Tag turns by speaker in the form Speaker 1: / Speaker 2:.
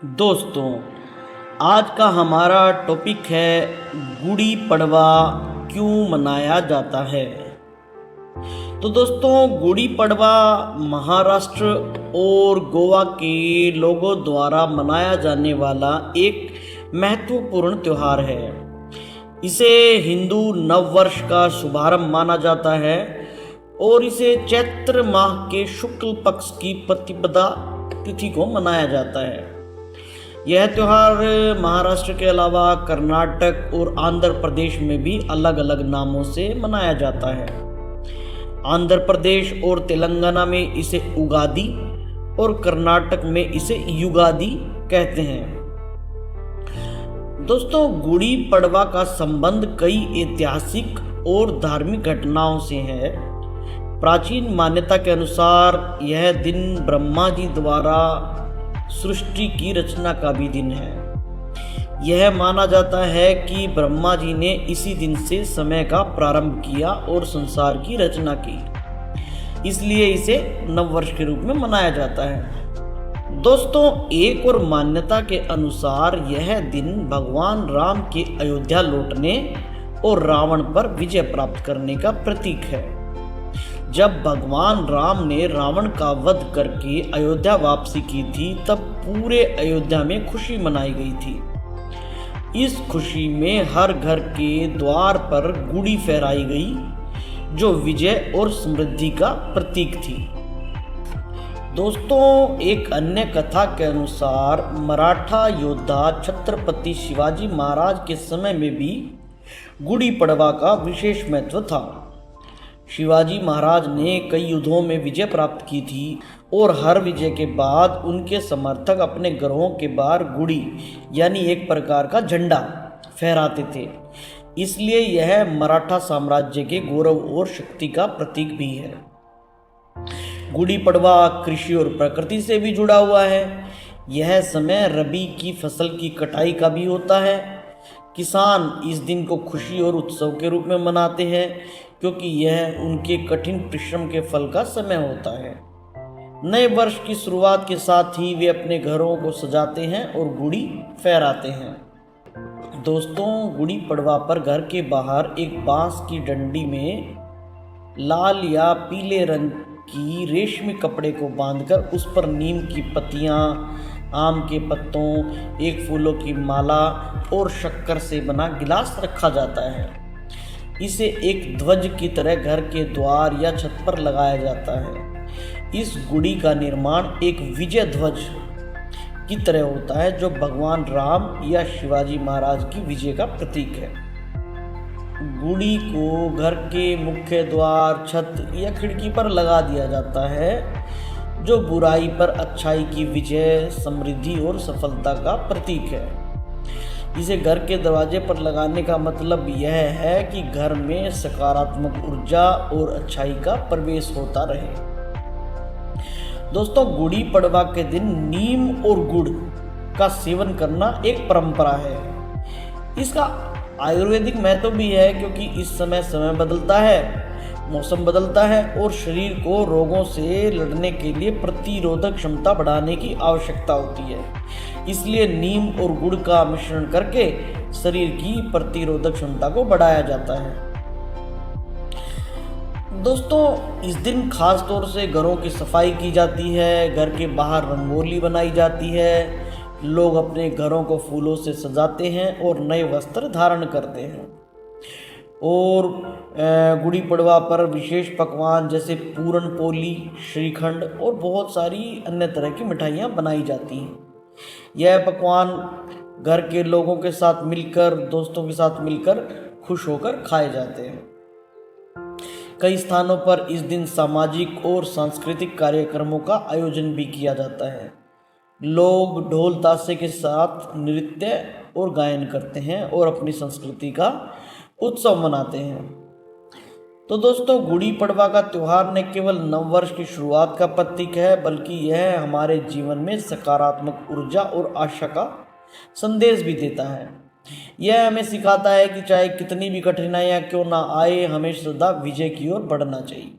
Speaker 1: दोस्तों, आज का हमारा टॉपिक है गुड़ी पड़वा क्यों मनाया जाता है। तो दोस्तों, गुड़ी पड़वा महाराष्ट्र और गोवा के लोगों द्वारा मनाया जाने वाला एक महत्वपूर्ण त्यौहार है। इसे हिंदू नववर्ष का शुभारंभ माना जाता है और इसे चैत्र माह के शुक्ल पक्ष की प्रतिपदा तिथि को मनाया जाता है। यह त्यौहार महाराष्ट्र के अलावा कर्नाटक और आंध्र प्रदेश में भी अलग अलग नामों से मनाया जाता है। आंध्र प्रदेश और तेलंगाना में इसे उगादि और कर्नाटक में इसे युगादि कहते हैं। दोस्तों, गुड़ी पड़वा का संबंध कई ऐतिहासिक और धार्मिक घटनाओं से है। प्राचीन मान्यता के अनुसार यह दिन ब्रह्मा जी द्वारा सृष्टि की रचना का भी दिन है। यह माना जाता है कि ब्रह्मा जी ने इसी दिन से समय का प्रारंभ किया और संसार की रचना की, इसलिए इसे नववर्ष के रूप में मनाया जाता है। दोस्तों, एक और मान्यता के अनुसार यह दिन भगवान राम के अयोध्या लौटने और रावण पर विजय प्राप्त करने का प्रतीक है। जब भगवान राम ने रावण का वध करके अयोध्या वापसी की थी, तब पूरे अयोध्या में खुशी मनाई गई थी। इस खुशी में हर घर के द्वार पर गुड़ी फहराई गई, जो विजय और समृद्धि का प्रतीक थी। दोस्तों, एक अन्य कथा के अनुसार मराठा योद्धा छत्रपति शिवाजी महाराज के समय में भी गुड़ी पड़वा का विशेष महत्व था। शिवाजी महाराज ने कई युद्धों में विजय प्राप्त की थी और हर विजय के बाद उनके समर्थक अपने घरों के बाहर गुड़ी यानी एक प्रकार का झंडा फहराते थे। इसलिए यह मराठा साम्राज्य के गौरव और शक्ति का प्रतीक भी है। गुड़ी पड़वा कृषि और प्रकृति से भी जुड़ा हुआ है। यह समय रबी की फसल की कटाई का भी होता है। किसान इस दिन को खुशी और उत्सव के रूप में मनाते हैं, क्योंकि यह उनके कठिन परिश्रम के फल का समय होता है। नए वर्ष की शुरुआत के साथ ही वे अपने घरों को सजाते हैं और गुड़ी फहराते हैं। दोस्तों, गुड़ी पड़वा पर घर के बाहर एक बांस की डंडी में लाल या पीले रंग की रेशमी कपड़े को बांधकर उस पर नीम की पत्तियां, आम के पत्तों, एक फूलों की माला और शक्कर से बना गिलास रखा जाता है। इसे एक ध्वज की तरह घर के द्वार या छत पर लगाया जाता है। इस गुड़ी का निर्माण एक विजय ध्वज की तरह होता है, जो भगवान राम या शिवाजी महाराज की विजय का प्रतीक है। गुड़ी को घर के मुख्य द्वार, छत या खिड़की पर लगा दिया जाता है, जो बुराई पर अच्छाई की विजय, समृद्धि और सफलता का प्रतीक है। इसे घर के दरवाजे पर लगाने का मतलब यह है कि घर में सकारात्मक ऊर्जा और अच्छाई का प्रवेश होता रहे। दोस्तों, गुड़ी पड़वा के दिन नीम और गुड़ का सेवन करना एक परंपरा है। इसका आयुर्वेदिक महत्व भी है, क्योंकि इस समय बदलता है, मौसम बदलता है और शरीर को रोगों से लड़ने के लिए प्रतिरोधक क्षमता बढ़ाने की आवश्यकता होती है। इसलिए नीम और गुड़ का मिश्रण करके शरीर की प्रतिरोधक क्षमता को बढ़ाया जाता है। दोस्तों, इस दिन खास तौर से घरों की सफाई की जाती है, घर के बाहर रंगोली बनाई जाती है, लोग अपने घरों को फूलों से सजाते हैं और नए वस्त्र धारण करते हैं। और गुड़ी पड़वा पर विशेष पकवान जैसे पूरन पोली, श्रीखंड और बहुत सारी अन्य तरह की मिठाइयाँ बनाई जाती हैं। यह पकवान घर के लोगों के साथ मिलकर, दोस्तों के साथ मिलकर खुश होकर खाए जाते हैं। कई स्थानों पर इस दिन सामाजिक और सांस्कृतिक कार्यक्रमों का आयोजन भी किया जाता है। लोग ढोल ताशे के साथ नृत्य और गायन करते हैं और अपनी संस्कृति का उत्सव मनाते हैं। तो दोस्तों, गुड़ी पड़वा का त्यौहार न केवल नववर्ष की शुरुआत का प्रतीक है, बल्कि यह हमारे जीवन में सकारात्मक ऊर्जा और आशा का संदेश भी देता है। यह हमें सिखाता है कि चाहे कितनी भी कठिनाइयाँ क्यों ना आए, हमें सदा विजय की ओर बढ़ना चाहिए।